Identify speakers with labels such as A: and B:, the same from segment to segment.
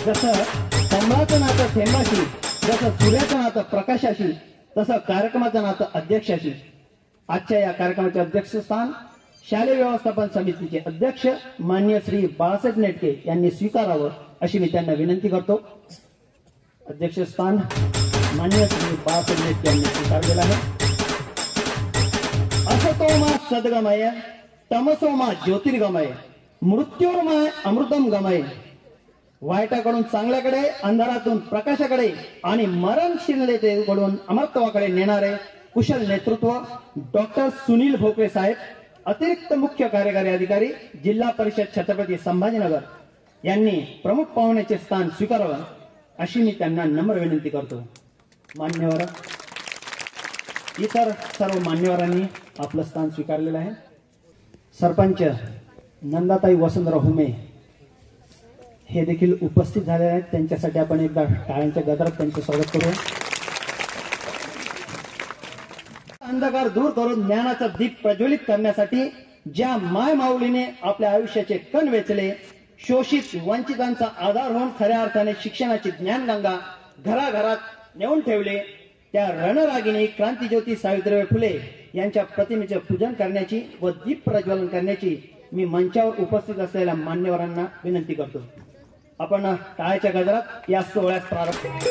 A: जसं कमळाचं नातं थेंबाशी, जसं सूर्याचं नातं प्रकाशाशी, तसं कार्यक्रमाचं नातं अध्यक्षाशी. आजच्या या कार्यक्रमाचे अध्यक्षस्थान शालेय व्यवस्थापन समितीचे अध्यक्ष माननीय श्री बाळासाहेब नेटके यांनी स्वीकारावं अशी मी त्यांना विनंती करतो. अध्यक्षस्थान माननीय श्री बाळासाहेब नेटके यांनी स्वीकारलेलं आहे. असतो मा सद्गमय तमसो मा ज्योतिर्गमय मृत्युर्मय अमृतम गमय. वाईटाकडून चांगल्याकडे, अंधारातून प्रकाशाकडे आणि मरणशीलतेकडून अमरत्वाकडे नेणारे कुशल नेतृत्व डॉक्टर सुनील भोकरे साहेब, अतिरिक्त मुख्य कार्यकारी अधिकारी जिल्हा परिषद छत्रपती संभाजीनगर यांनी प्रमुख पाहुण्याचे स्थान स्वीकारावं अशी मी त्यांना नम्र विनंती करतो. मान्यवर इतर सर्व मान्यवरांनी आपलं स्थान स्वीकारलेलं आहे. सरपंच नंदाताई वसंतराव हुमे हे देखील उपस्थित झाले आहेत. त्यांच्यासाठी आपण एकदा टाळ्यांच्या गजरात त्यांचे स्वागत करूया. अंधकार दूर करून ज्ञानाचा दीप प्रज्वलित करण्यासाठी ज्या माय माऊलीने आपल्या आयुष्याचे कण वेचले, शोषित वंचितांचा आधार होऊन खऱ्या अर्थाने शिक्षणाची ज्ञानगंगा घराघरात नेऊन ठेवले, त्या रणरागिणी क्रांतीज्योती सावित्रीबाई फुले यांच्या प्रतिमेचे पूजन करण्याची व दीप प्रज्वलन करण्याची मी मंचावर उपस्थित असलेल्या मान्यवरांना विनंती करतो. आपण टाळ्याच्या गजरात या सोहळ्यास प्रारंभ.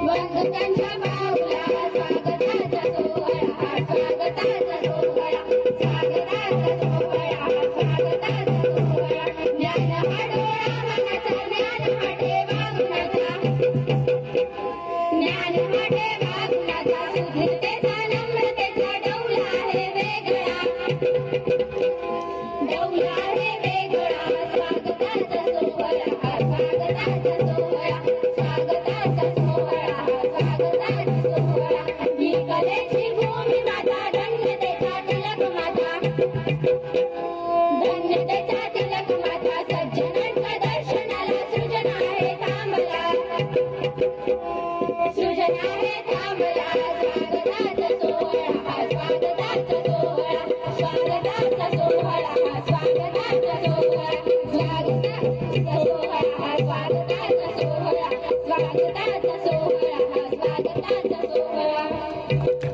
B: बंधुकांच्या बाहुला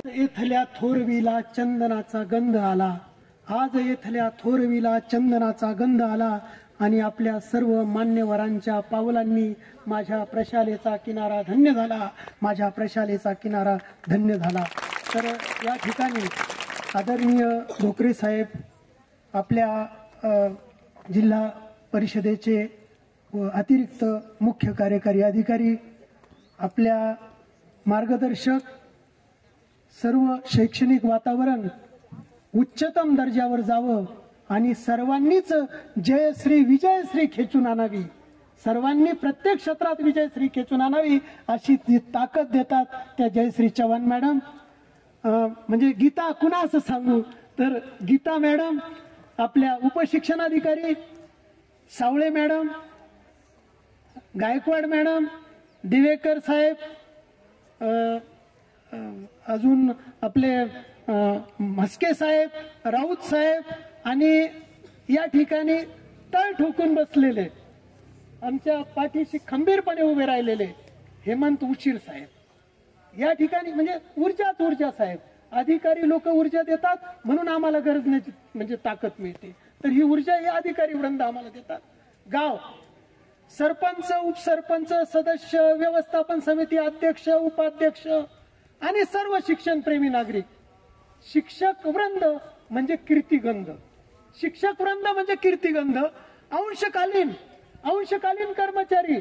B: येथल्या थोरवीला चंदनाचा गंध आला, आज येथल्या थोरवीला चंदनाचा गंध आला आणि आपल्या सर्व मान्यवरांच्या पावलांनी माझ्या प्रशालेचा किनारा धन्य झाला, माझ्या प्रशालेचा किनारा धन्य झाला. तर या ठिकाणी आदरणीय भोकरे साहेब, आपल्या जिल्हा परिषदेचे अतिरिक्त मुख्य कार्यकारी अधिकारी, आपल्या मार्गदर्शक, सर्व शैक्षणिक वातावरण उच्चतम दर्जावर जावं आणि सर्वांनीच जयश्री विजयश्री खेचून आणावी, सर्वांनी प्रत्येक क्षेत्रात विजयश्री खेचून आणावी अशी जी ताकद देतात त्या जयश्री चव्हाण मॅडम. म्हणजे गीता कुणा असं सांगू तर गीता मॅडम, आपल्या उपशिक्षणाधिकारी सावळे मॅडम, गायकवाड मॅडम, दिवेकर साहेब, अजून आपले म्हस्के साहेब, राऊत साहेब आणि या ठिकाणी तळ ठोकून बसलेले, आमच्या पाठीशी खंबीरपणे उभे राहिलेले हेमंत उशीर साहेब. या ठिकाणी म्हणजे ऊर्जा साहेब. अधिकारी लोक ऊर्जा देतात म्हणून आम्हाला गरजण्याची म्हणजे ताकद मिळते, तर ही ऊर्जा हे अधिकारी वृंद आम्हाला देतात. गाव सरपंच, उपसरपंच, सदस्य, व्यवस्थापन समिती अध्यक्ष, उपाध्यक्ष आणि सर्व शिक्षण प्रेमी नागरिक. शिक्षक वृंद म्हणजे कीर्तिगंध, शिक्षक वृंद म्हणजे कीर्तिगंध. अंशकालीन कर्मचारी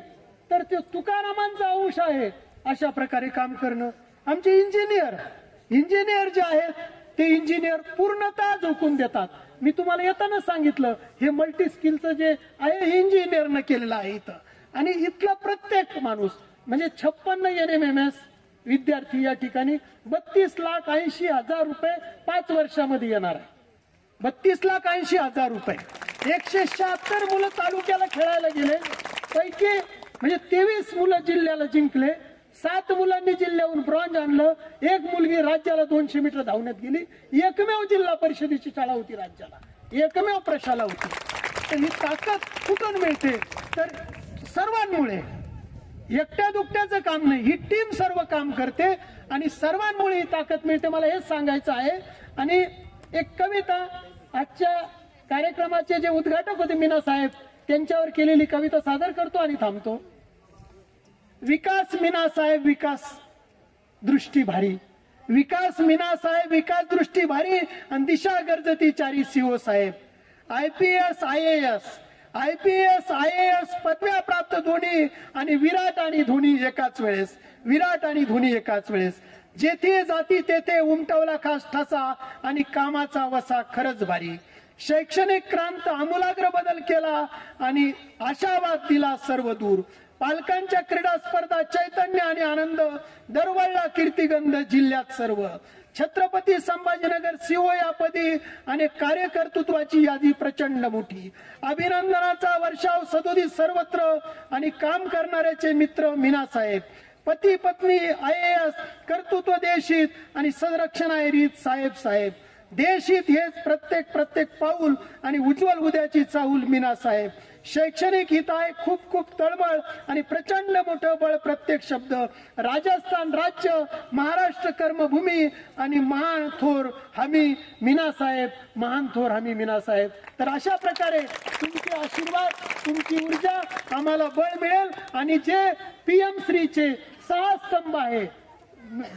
B: तर ते तुकारामांचा अंश आहे, अशा प्रकारे काम करणं. आमचे इंजिनियर जे आहेत ते इंजिनियर पूर्णतः झोकून देतात. मी तुम्हाला येताना सांगितलं हे मल्टी स्किलचं जे आहे हे इंजिनियरनं केलेलं आहे इथं. आणि इथला प्रत्येक माणूस म्हणजे 56 NMMS विद्यार्थी या ठिकाणी 32,80,000 रुपये 5 वर्षामध्ये येणार आहे. 32,80,000 रुपये. 176 मुलं तालुक्याला खेळायला गेले, पैकी म्हणजे 23 मुलं जिल्ह्याला जिंकले, 7 मुलांनी जिल्ह्याहून ब्रॉन्झ आणलं, 1 मुलगी राज्याला 200 मीटर धावण्यात गेली. एकमेव जिल्हा परिषदेची शाळा होती राज्याला, एकमेव प्रशाला होती. तर ही ताकद कुठून मिळते तर सर्वांमुळे, एकट्या दुकट्याचं काम नाही, ही टीम सर्व काम करते आणि सर्वांमुळे ही ताकद मिळते. मला हेच सांगायचं आहे. आणि एक कविता आजच्या कार्यक्रमाचे जे उद्घाटक होते मीना साहेब, त्यांच्यावर केलेली कविता सादर करतो आणि थांबतो. विकास मीना साहेब विकास दृष्टी भारी, विकास मीना साहेब विकास दृष्टी भारी आणि दिशा गरजती चारी सीओ साहेब. IPS IAS पदव्या प्राप्त दोन्ही आणि विराट आणि धोनी एकाच वेळेस. जेथे जाती तेथे उमटवला खास ठसा आणि कामाचा वसा खरंच भारी. शैक्षणिक क्रांत आमूलाग्र बदल केला आणि आशावाद दिला सर्व दूर. पालकांच्या क्रीडा स्पर्धा चैतन्य आणि आनंद, दरवळला कीर्तिगंध जिल्ह्यात सर्व. छत्रपती संभाजीनगर CO या पदी आणि कार्यकर्तृत्वाची यादी प्रचंड मोठी. अभिनंदनाचा वर्षाव सदोदित सर्वत्र आणि काम करणाऱ्याचे मित्र मीना साहेब. पती पत्नी IAS, कर्तृत्व देशित आणि संरक्षण आहे रीत साहेब. देशित हेच प्रत्येक पाऊल आणि उज्ज्वल उद्याची चाहूल मीना साहेब. शैक्षणिक हित आहे खूप तळमळ आणि प्रचंड मोठं बळ प्रत्येक शब्द. राजस्थान राज्य, महाराष्ट्र कर्मभूमी आणि महान थोर हमी मीना साहेब, महान थोर हमी मीना साहेब. तर अशा प्रकारे तुमचे आशीर्वाद, तुमची ऊर्जा आम्हाला बळ मिळेल. आणि जे PM श्रीचे 6 स्तंभ आहे,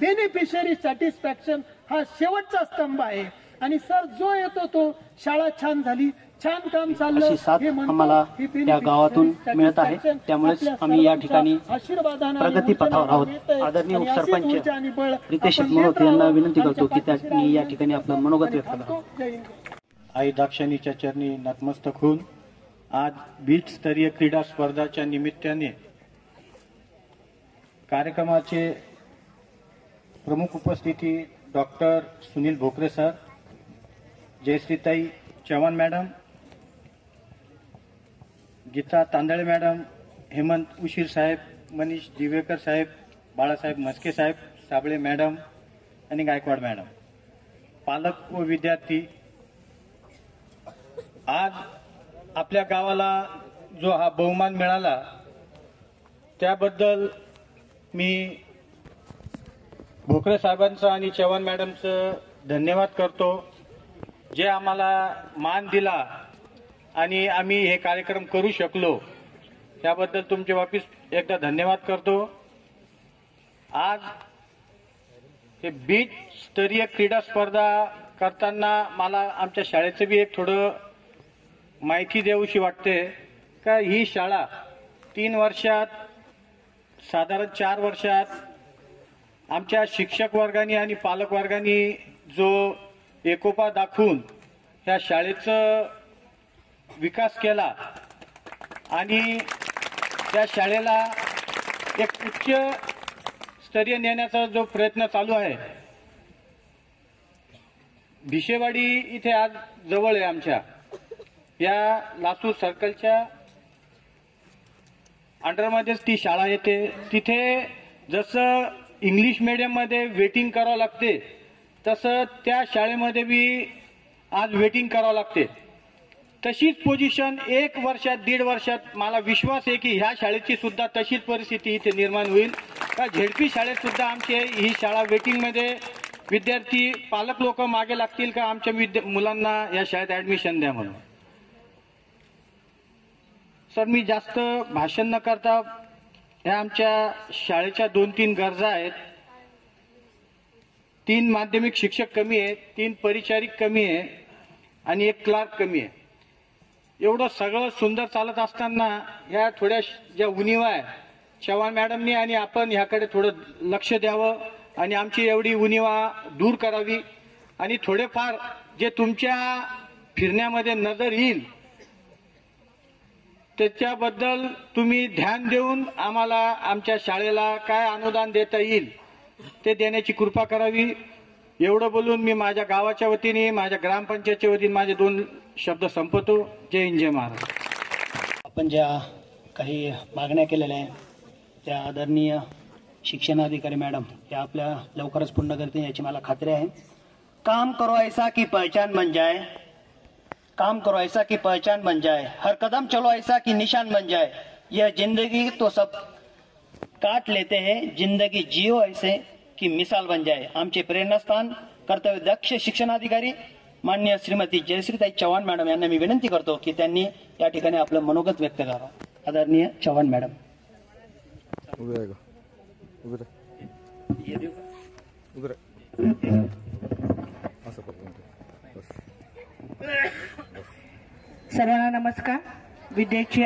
B: बेनिफिशरी सॅटिस्फॅक्शन हा शेवटचा स्तंभ आहे. आणि सर जो येतो तो शाळा छान झाली, छान काम चाललं,
C: अशी साथ आम्हाला त्या गावातून मिळत आहे. त्यामुळेच आम्ही या ठिकाणी प्रगती पथावर आहोत. आदरणीय उपसरपंच रितेश मनोहर यांना विनंती करतो की त्यांनी या ठिकाणी आपलं मनोगत व्यक्त करावं.
D: आई दाक्षिणीच्या चरणी नतमस्तक होऊन आज बीट स्तरीय क्रीडा स्पर्धाच्या निमित्ताने कार्यक्रमाचे प्रमुख उपस्थिती डॉक्टर सुनील भोकरे सर, जयश्रीताई Chavan madam, Geeta Tandale madam, Hemant Ushir saheb, Manish Divekar saheb, Balasaheb Mhaske saheb, Sable madam आणि गायकवाड मॅडम, पालक व विद्यार्थी, आज आपल्या गावाला जो हा बहुमान मिळाला त्याबद्दल मी भोकरे साहेबांचं आणि चव्हाण मॅडमचं धन्यवाद करतो, जे आम्हाला मान दिला आणि आम्ही हे कार्यक्रम करू शकलो, त्याबद्दल तुमचे वापस एकदा धन्यवाद करतो. आज हे बीच स्तरीय क्रीडा स्पर्धा करताना मला आमच्या शाळेचं बी एक थोडं माहिती देऊशी वाटते का ही शाळा 3 वर्षात साधारण 4 वर्षात आमच्या शिक्षक वर्गाने आणि पालक वर्गाने जो एकोपा दाखवून ह्या शाळेचा विकास केला आणि त्या शाळेला एक उच्च स्तरीय नेण्याचा जो प्रयत्न चालू आहे. भिशेवाडी इथे आज जवळ आहे आमच्या या लासूर सर्कलच्या अंडरमध्येच ती शाळा येते. तिथे जसं इंग्लिश मीडियम मध्ये वेटिंग करावं लागते तसं त्या शाळेमध्ये बी आज वेटिंग करावं लागते. तशीच पोझिशन 1 वर्षात 1.5 वर्षात मला विश्वास आहे की ह्या शाळेची सुद्धा तशीच परिस्थिती इथे निर्माण होईल का झेडपी शाळेत सुद्धा आमची ही शाळा वेटिंग मध्ये विद्यार्थी पालक लोक मागे लागतील का आमच्या मुलांना या शाळेत ऍडमिशन द्या म्हणून. सर मी जास्त भाषण न करता ह्या आमच्या शाळेच्या 2-3 गरजा आहेत. 3 माध्यमिक शिक्षक कमी आहे, 3 परिचारिक कमी आहे आणि 1 क्लार्क कमी आहे. एवढं सगळं सुंदर चालत असताना ह्या थोड्या ज्या उणिवा आहे चव्हाण मॅडमनी आणि आपण ह्याकडे थोडं लक्ष द्यावं आणि आमची एवढी उणिवा दूर करावी आणि थोडेफार जे तुमच्या फिरण्यामध्ये नजर येईल त्याच्याबद्दल तुम्ही ध्यान देऊन आम्हाला आमच्या शाळेला काय अनुदान देता येईल ते देण्याची कृपा करावी. एवढं बोलून मी माझ्या गावाच्या वतीने माझ्या ग्रामपंचायतच्या वतीने माझे 2 शब्द संपवतो. जय हिंद जय महाराज.
C: आपण ज्या काही मागण्या केलेल्या आहेत त्या आदरणीय शिक्षणाधिकारी मॅडम या आपल्या लवकरच पूर्ण करतील याची मला खात्री आहे.
A: काम करो ऐसा कि पहचान बन जाए, काम करो ऐसा कि पहचान बन जाए, हर कदम चलो ऐसा कि निशान बन जाए. यह जिंदगी तो सब काट लेते हैं, जिंदगी जियो ऐसे की मिसाल बन जाए. आमचे प्रेरणास्थान कर्तव्य दक्ष शिक्षणाधिकारी माननीय श्रीमती जयश्रीताई चव्हाण मॅडम यांना मी विनंती करतो की त्यांनी या ठिकाणी आपलं मनोगत व्यक्त करावं. आदरणीय चव्हाण मॅडम.
E: सर्वांना नमस्कार. विद्यार्थी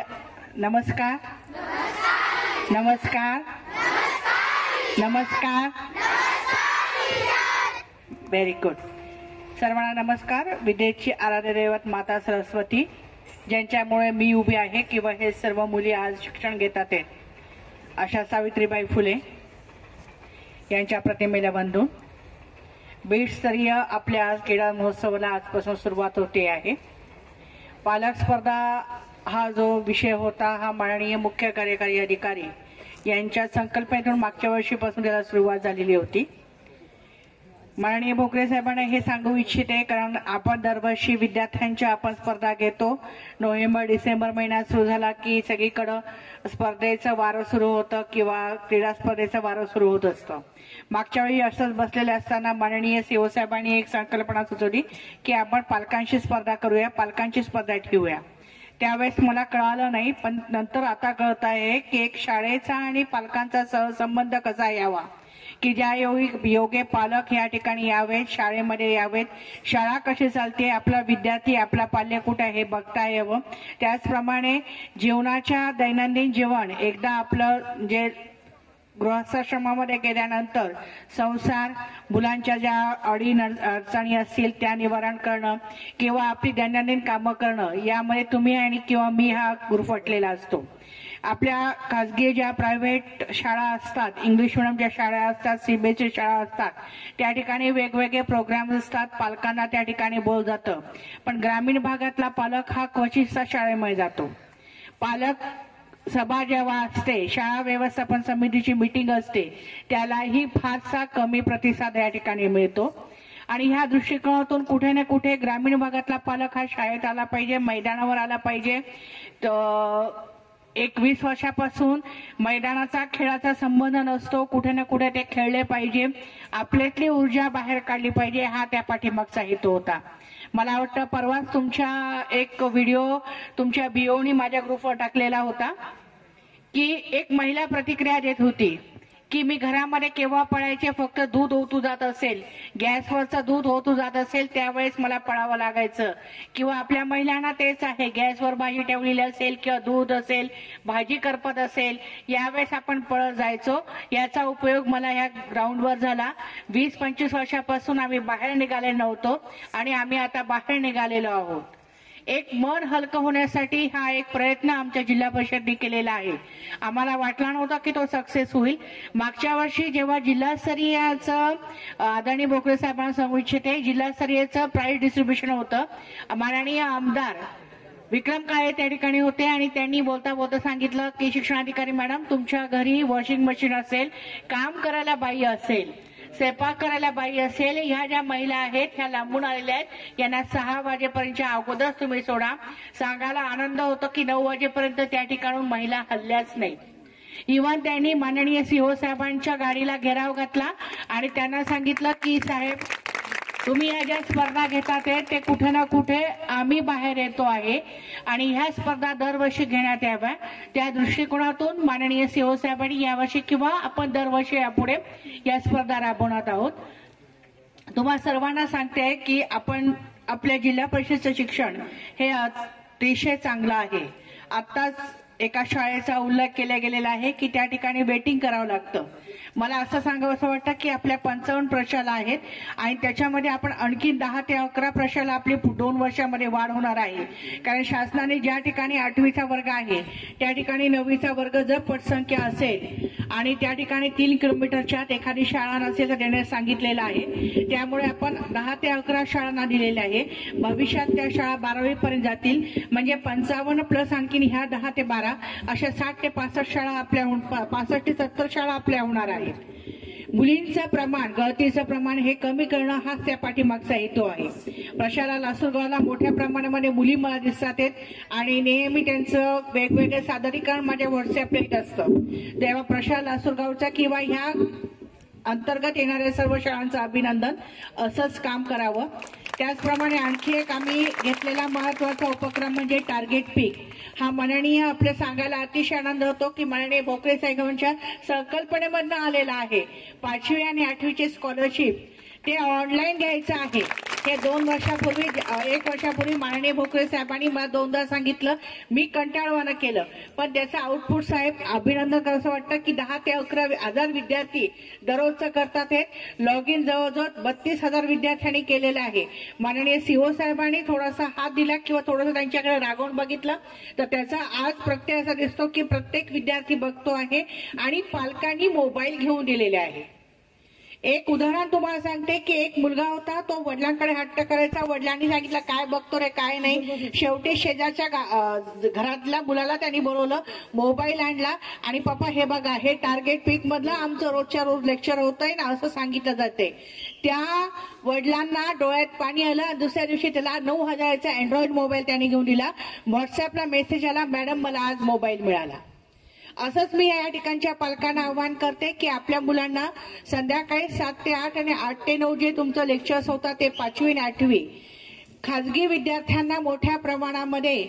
E: नमस्कार नमस्कार नमस्कार. Very good. सर्वांना नमस्कार. विद्येची आराध्य दैवत माता सरस्वती ज्यांच्यामुळे मी उभी आहे किंवा हे सर्व मुली आज शिक्षण घेतात अशा सावित्रीबाई फुले यांच्या प्रतिमेला वंदून बीडस्तरीय आपल्या आज क्रीडा महोत्सवाला आजपासून सुरुवात होते आहे. पालक स्पर्धा हा जो विषय होता हा माननीय मुख्य कार्यकारी अधिकारी यांच्या संकल्पनेतून मागच्या वर्षीपासून त्याला सुरुवात झालेली होती. माननीय भोकरे साहेबांना हे सांगू इच्छिते कारण आपण दरवर्षी विद्यार्थ्यांच्या आपण स्पर्धा घेतो. नोव्हेंबर-डिसेंबर महिन्यात सुरू झाला की सगळीकडे स्पर्धेचं वारं सुरू होतं किंवा क्रीडा स्पर्धेचं वारं सुरू होत असतं. मागच्या वेळी असंच बसलेले असताना माननीय सीओ साहेबांनी एक संकल्पना सुचवली की आपण पालकांची स्पर्धा करूया, पालकांची स्पर्धा ठेवूया. त्यावेळेस मला कळालं नाही पण नंतर आता कळत आहे की एक शाळेचा आणि पालकांचा सहसंबंध कसा यावा की ज्या योग्य पालक या ठिकाणी यावेत, शाळेमध्ये यावेत, शाळा कशी चालते, आपला विद्यार्थी आपला पाल्य कुठे आहे बघता यावं. त्याचप्रमाणे जीवनाच्या दैनंदिन जीवन एकदा आपलं जे गृहस्थाश्रमामध्ये गेल्यानंतर संसार मुलांच्या ज्या अडचणी असतील त्या निवारण करणं किंवा आपली दैनंदिन कामं करणं यामध्ये तुम्ही आणि किंवा मी हा गुरफटलेला असतो. आपल्या खासगी ज्या प्रायव्हेट शाळा असतात, इंग्लिश मिडियमच्या शाळा असतात, सीबीएसई शाळा असतात, त्या ठिकाणी वेगवेगळे प्रोग्राम्स असतात, पालकांना त्या ठिकाणी बोलवलं जातं. पण ग्रामीण भागातला पालक हा क्वचितचा शाळेमध्ये जातो. पालक सभा जेव्हा असते, शाळा व्यवस्थापन समितीची मीटिंग असते, त्यालाही फारसा कमी प्रतिसाद या ठिकाणी मिळतो. आणि ह्या दृष्टिकोनातून कुठे ना कुठे ग्रामीण भागातला पालक हा शाळेत आला पाहिजे, मैदानावर आला पाहिजे, 21 वर्षापासून मैदानाचा खेळाचा संबंध नसतो, कुठे ना कुठे ते खेळले पाहिजे, आपल्यातली ऊर्जा बाहेर काढली पाहिजे, हा त्या पाठीमागचा हेतू होता. मला वाटतं परवाच तुमच्या एक व्हिडिओ तुमच्या बीओनी माझ्या ग्रुपवर टाकलेला होता की एक महिला प्रतिक्रिया देत होती की मी घरामध्ये केव्हा पळायचे, फक्त दूध ओतू जात असेल, गॅसवरचं दूध ओतू जात असेल त्यावेळेस मला पळावं लागायचं. किंवा आपल्या महिलांना तेच आहे, गॅसवर भाजी ठेवलेली असेल किंवा दूध असेल, भाजी करपत असेल, यावेळेस आपण पळत जायचो. याचा उपयोग मला या ग्राउंडवर झाला. 20-25 वर्षापासून आम्ही बाहेर निघाले नव्हतो आणि आम्ही आता बाहेर निघालेलो आहोत. एक मन हलकं होण्यासाठी हा एक प्रयत्न आमच्या जिल्हा परिषदने केलेला आहे. आम्हाला वाटला नव्हता की तो सक्सेस होईल. मागच्या वर्षी जेव्हा जिल्हास्तरीयचं आदरणीय भोकरे साहेबांना सांगू इच्छिते, जिल्हास्तरीयचं प्राइज डिस्ट्रीब्युशन होतं. माननीय आमदार विक्रम काळे त्या ठिकाणी होते आणि त्यांनी बोलता बोलता सांगितलं की शिक्षणाधिकारी मॅडम, तुमच्या घरी वॉशिंग मशीन असेल, काम करायला बाई असेल, स्वयंपाक करायला बाई असेल, ह्या ज्या महिला आहेत ह्या लांबून आलेल्या आहेत, यांना 6 वाजेपर्यंतच्या अगोदर तुम्ही सोडा. सांगायला आनंद होतो की 9 वाजेपर्यंत त्या ठिकाणून महिला हल्ल्याच नाही. इव्हन त्यांनी माननीय सीओ साहेबांच्या गाडीला घेराव घातला आणि त्यांना सांगितलं की साहेब, तुम्ही ह्या ज्या स्पर्धा घेतात ते कुठे ना कुठे आम्ही बाहेर येतो आहे आणि ह्या स्पर्धा दरवर्षी घेण्यात याव्या. त्या दृष्टिकोनातून माननीय सीओ साहेबांनी यावर्षी किंवा आपण दरवर्षी यापुढे या स्पर्धा राबवणार आहोत. तुम्हा सर्वांना सांगते की आपण आपल्या जिल्हा परिषदचं शिक्षण हे अतिशय चांगलं आहे. आत्ताच एका शाळेचा उल्लेख केला गेलेला आहे की त्या ठिकाणी वेटिंग करावं लागतं. मला असं सांगावं असं वाटतं की आपल्या 55 प्रशाला आहेत आणि त्याच्यामध्ये आपण आणखी 10 ते 11 प्रशाला आपली 2 वर्षामध्ये वाढ होणार आहे. कारण शासनाने ज्या ठिकाणी 8वीचा वर्ग आहे त्या ठिकाणी 9वीचा वर्ग जर पटसंख्या असेल आणि त्या ठिकाणी 3 किलोमीटरच्या एखादी शाळा नसेल तर देण्यास सांगितलेलं आहे. त्यामुळे आपण 10 ते 11 शाळांना दिलेले आहे. भविष्यात त्या शाळा 12वी पर्यंत जातील, म्हणजे 55 प्लस आणखीन ह्या 10 ते 12 अशा 60 ते 65 शाळा आपल्या 65 ते 70 शाळा आपल्या होणार आहेत. मुलींचं प्रमाण, गळतीचं प्रमाण हे कमी करणं हाच त्या पाठीमागचा हेतू आहे. प्रशाला लासूरगावला मोठ्या प्रमाणामध्ये मुली मला दिसतात आणि नेहमी त्यांचं वेगवेगळे सादरीकरण माझ्या व्हॉट्सअपला येत असतं. तेव्हा प्रशाला लासूरगावचा किंवा ह्या अंतर्गत येणाऱ्या सर्व शाळांचं अभिनंदन. असंच काम करावं. त्याचप्रमाणे आणखी एक आम्ही घेतलेला महत्वाचा उपक्रम म्हणजे टार्गेट पीक. हा माननीय आपल्या सांगायला अतिशय आनंद होतो की माननीय भोकरे साहेबांच्या संकल्पनेमधनं आलेला आहे. 5वी आणि 8वीचे स्कॉलरशिप ते ऑनलाईन घ्यायचं आहे. हे 1 वर्षापूर्वी माननीय भोकरे साहेबांनी मला 2दा सांगितलं. मी कंटाळवाणं केलं, पण त्याचं आउटपुट साहेब अभिनंदन करावं वाटतं की 10 ते 11,000 विद्यार्थी दररोजचं करतात. हे लॉग इन जवळजवळ 32,000 विद्यार्थ्यांनी केलेलं आहे. माननीय सीओ साहेबांनी थोडासा हात दिला किंवा थोडंसं त्यांच्याकडे रागवून बघितलं तर त्याचा आज प्रत्यय असा दिसतो की प्रत्येक विद्यार्थी बघतो आहे आणि पालकांनी मोबाईल घेऊन दिलेले आहे. एक उदाहरण तुम्हाला सांगते की एक मुलगा होता, तो वडिलांकडे हट्ट करायचा. वडिलांनी सांगितलं काय बघतो रे काय नाही. शेवटी शेजारच्या घरातल्या मुलाला त्यांनी बोलवलं, मोबाईल आणला आणि पप्पा हे बघा, हे टार्गेट पीक मधलं आमचं रोजच्या रोज लेक्चर होतंय ना असं सांगितलं जाते. त्या वडिलांना डोळ्यात पाणी आलं. दुसऱ्या दिवशी त्याला 9,000चा अँड्रॉइड मोबाईल त्यांनी घेऊन दिला. व्हॉट्सअपला मेसेज आला, मॅडम मला आज मोबाईल मिळाला. असंच मी या ठिकाणच्या पालकांना आवाहन करते की आपल्या मुलांना संध्याकाळी 7 ते 8 आणि 8 ते 9 जे तुमचं लेक्चर्स होतं ते 5वी आणि 8वी खाजगी विद्यार्थ्यांना मोठ्या प्रमाणामध्ये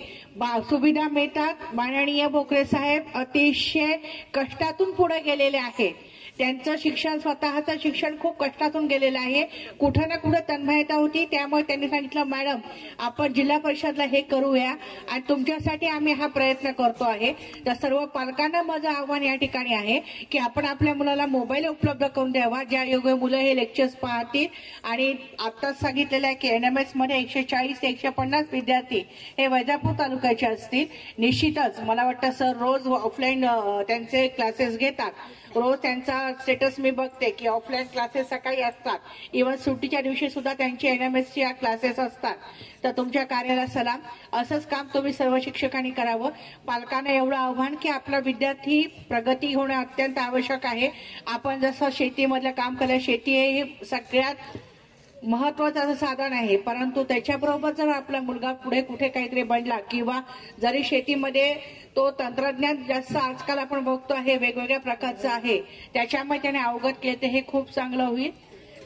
E: सुविधा मिळतात. माननीय भोकरे साहेब अतिशय कष्टातून पुढे गेलेले आहेत. त्यांचं शिक्षण, स्वतःचं शिक्षण खूप कष्टातून गेलेलं आहे. कुठं ना कुठं तन्मयता होती. त्यामुळे त्यांनी सांगितलं मॅडम आपण जिल्हा परिषदला हे करूया आणि तुमच्यासाठी आम्ही हा प्रयत्न करतो आहे. तर सर्व पालकांना माझं आव्हान या ठिकाणी आहे की आपण आपल्या मुलाला मोबाईल उपलब्ध करून द्यावा, ज्या योग्य मुलं हे लेक्चर्स पाहतील. आणि आत्ताच सांगितलेलं आहे की NMS मध्ये 140 ते 150 विद्यार्थी हे वैजापूर तालुक्याचे असतील. निश्चितच मला वाटतं सर रोज ऑफलाईन त्यांचे क्लासेस घेतात. रोज त्यांचा स्टेटस मी बघते की ऑफलाईन क्लासेस सकाळी असतात. इव्हन सुट्टीच्या दिवशी सुद्धा त्यांची NMSची क्लासेस असतात. तर तुमच्या कार्याला सलाम. असंच काम तुम्ही सर्व शिक्षकांनी करावं. पालकांना एवढं आव्हान की आपला विद्यार्थी प्रगती होणं अत्यंत आवश्यक आहे. आपण जसं शेतीमधलं काम केलं, शेती हे सगळ्यात महत्वाचं असं साधन आहे, परंतु त्याच्याबरोबर जर आपला मुलगा पुढे कुठे काहीतरी बनला किंवा जरी शेतीमध्ये तो तंत्रज्ञान जास्त आजकाल आपण बघतो आहे वेगवेगळ्या प्रकारचं आहे, त्याच्यामुळे त्याने अवगत केले तर हे खूप चांगलं होईल.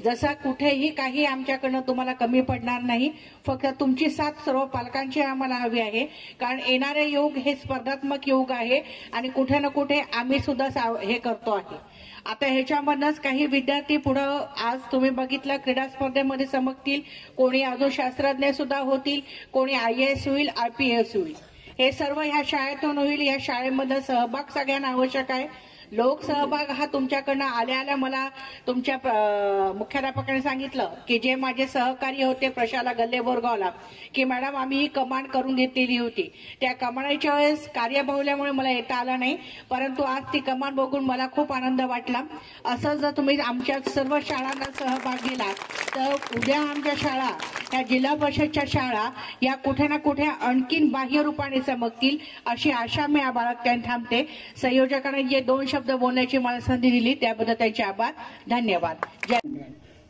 E: जसा कुठेही काही आमच्याकडनं तुम्हाला कमी पडणार नाही, फक्त तुमची साथ सर्व पालकांची आम्हाला हवी आहे. कारण येणारे युग हे स्पर्धात्मक युग आहे आणि कुठे ना कुठे आम्ही सुद्धा हे करतो आहे. आता ह्याच्यामधनच काही विद्यार्थी पुढं आज तुम्ही बघितलं क्रीडा स्पर्धेमध्ये चमकतील, कोणी अजून शास्त्रज्ञ सुद्धा होतील, कोणी IAS होईल, IPS होईल. हे सर्व ह्या शाळेतून होईल. या शाळेमध्ये सहभाग सगळ्यांना आवश्यक आहे. लोकसहभाग हा तुमच्याकडनं आल्या मला तुमच्या मुख्याध्यापकाने सांगितलं की जे माझे सहकारी होते प्रशाला गल्ले बोरगावला की मॅडम आम्ही ही कमांड करून घेतलेली होती. त्या कमांडच्या वेळेस कार्यबहुल्यामुळे मला येता आलं नाही, परंतु आज ती कमांड बघून मला खूप आनंद वाटला. असं जर तुम्ही आमच्या सर्व शाळांना सहभाग दिला तर उद्या आमच्या शाळा या जिल्हा परिषदच्या शाळा या कुठे ना कुठे आणखीन बाह्य रूपाने चमकतील अशी आशा मी बाळगताना थांबते. संयोजकांनी जे 2 शब्द बोलण्याची मला संधी दिली त्याबद्दल त्यांचे आभार. धन्यवाद.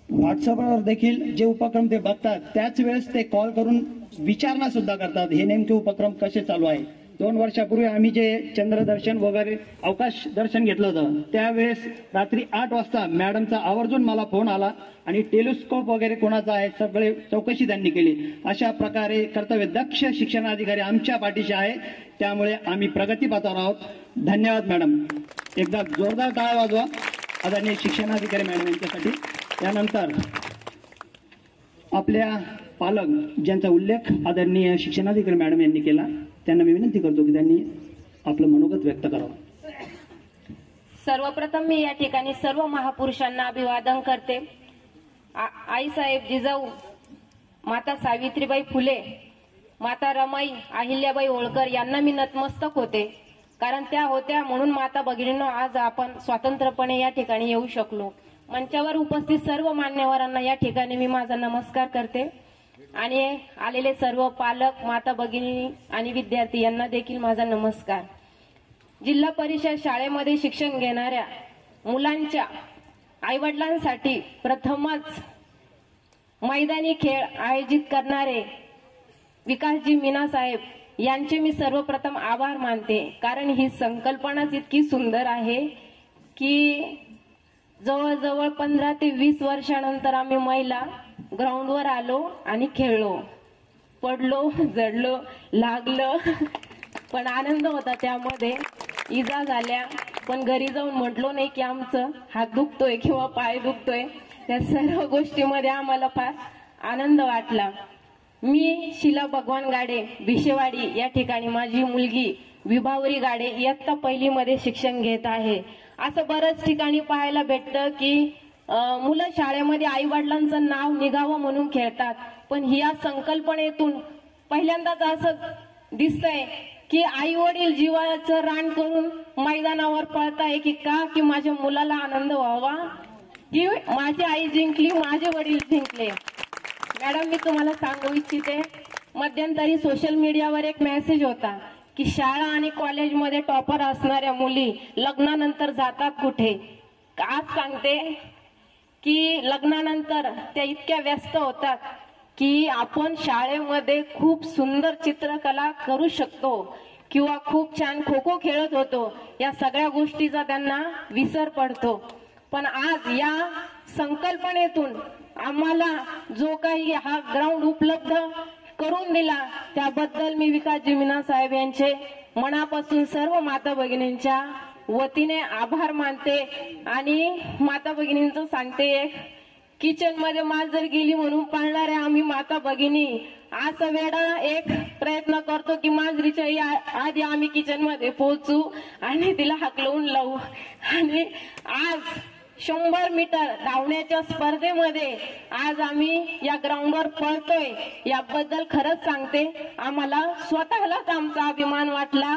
A: व्हॉट्सअपवर देखील जे उपक्रम ते बघतात त्याच वेळेस ते कॉल करून विचारणा सुद्धा करतात हे नेमके उपक्रम कसे चालू आहे. 2 वर्षापूर्वी आम्ही जे चंद्रदर्शन वगैरे अवकाश दर्शन घेतलं होतं त्यावेळेस रात्री 8 वाजता मॅडमचा आवर्जून मला फोन आला आणि टेलिस्कोप वगैरे कोणाचा आहे सगळे चौकशी त्यांनी केली. अशा प्रकारे कर्तव्यदक्ष शिक्षणाधिकारी आमच्या पाठीशी आहे, त्यामुळे आम्ही प्रगतीपथावर आहोत. धन्यवाद मॅडम. एकदा जोरदार टाळ्या वाजवा आदरणीय शिक्षणाधिकारी मॅडम यांच्यासाठी. त्यानंतर आपल्या पालक ज्यांचा उल्लेख आदरणीय शिक्षणाधिकारी मॅडम यांनी केला त्यांना मी विनंती करतो की त्यांनी आपलं मनोगत व्यक्त करावं.
F: सर्वप्रथम मी या ठिकाणी सर्व महापुरुषांना अभिवादन करते. आईसाहेब जिजाऊ, माता सावित्रीबाई फुले, माता रमाई अहिल्याबाई होळकर यांना मी नतमस्तक होते, कारण त्या होत्या म्हणून माता भगिनींनो आज आपण स्वतंत्रपणे या ठिकाणी येऊ शकलो. मंचावर उपस्थित सर्व मान्यवरांना या ठिकाणी मी माझा नमस्कार करते आणि आलेले सर्व पालक, माता भगिनी आणि विद्यार्थी यांना देखील माझा नमस्कार. जिल्हा परिषद शाळेमध्ये शिक्षण घेणाऱ्या मुलांच्या आईवडिलांसाठी प्रथमच मैदानी खेळ आयोजित करणारे विकासजी मीना साहेब यांचे मी सर्वप्रथम आभार मानते, कारण ही संकल्पनाच इतकी सुंदर आहे की जवळजवळ 15 ते 20 वर्षानंतर आम्ही महिला ग्राउंडवर आलो आणि खेळलो, पडलो, जडलो, लागलं, पण आनंद होता. त्यामध्ये इजा झाल्या पण घरी जाऊन म्हटलो नाही की आमचं हात दुखतोय किंवा पाय दुखतोय. त्या सर्व गोष्टीमध्ये आम्हाला फार आनंद वाटला. मी शिला भगवान गाडे भिशेवाडी या ठिकाणी माझी मुलगी विभावरी गाडे इयत्ता 1ली मध्ये शिक्षण घेत आहे. असं बऱ्याच ठिकाणी पाहायला भेटतं की मुलं शाळेमध्ये आई वडिलांचं नाव निघावं म्हणून खेळतात, पण या संकल्पनेतून पहिल्यांदाच असं दिसतंय की आई वडील जीवाचं रान करून मैदानावर पळताय की का की माझ्या मुलाला आनंद व्हावा की माझी आई जिंकली, माझे वडील जिंकले. मॅडम, मी तुम्हाला सांगू इच्छिते, मध्यंतरी सोशल मीडियावर एक मेसेज होता की शाळा आणि कॉलेजमध्ये टॉपर असणाऱ्या मुली लग्नानंतर जातात कुठे. आज सांगते की लग्नानंतर त्या इतक्या व्यस्त होतात की आपण शाळेमध्ये खूप सुंदर चित्रकला करू शकतो किंवा खूप छान खो खो खेळत होतो, या सगळ्या गोष्टीचा त्यांना विसर पडतो. पण आज या संकल्पनेतून आम्हाला जो काही हा ग्राउंड उपलब्ध करून दिला त्याबद्दल मी विकासजी मीना साहेब यांचे मनापासून सर्व माता भगिनींच्या वतीने आभार मानते. आणि माता भगिनींचं सांगते, एक किचन मध्ये माल जर गेली म्हणून पाळणाऱ्या आम्ही माता भगिनी असं वेळा एक प्रयत्न करतो की मांजरीच्या आधी आम्ही किचन मध्ये पोहोचू आणि तिला हाकलवून लावू. आणि आज 100 मीटर धावण्याच्या स्पर्धेमध्ये आज आम्ही या ग्राउंडवर पळतोय, याबद्दल खरंच सांगते आम्हाला स्वतःलाच आमचा अभिमान वाटला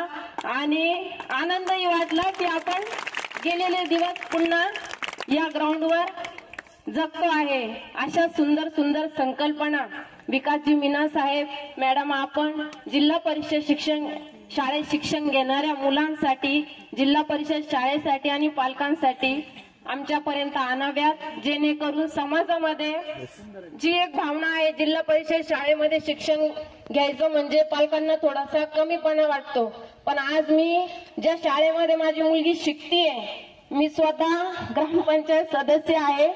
F: आणि आनंदही वाटला की आपण गेलेले दिवस पुन्हा या ग्राउंडवर जगतो आहे. अशा सुंदर सुंदर संकल्पना विकासजी मीना साहेब मॅडम आपण जिल्हा परिषद शाळेत शिक्षण घेणाऱ्या मुलांसाठी, जिल्हा परिषद शाळेसाठी आणि पालकांसाठी आमच्यापर्यंत आणाव्यात, जेणेकरून समाजामध्ये जी एक भावना आहे, जिल्हा परिषद शाळेमध्ये शिक्षण घ्यायचं म्हणजे पालकांना थोडासा कमीपणा वाटतो. पण आज मी ज्या शाळेमध्ये माझी मुलगी शिकतीये, मी स्वतः ग्रामपंचायत सदस्य आहे,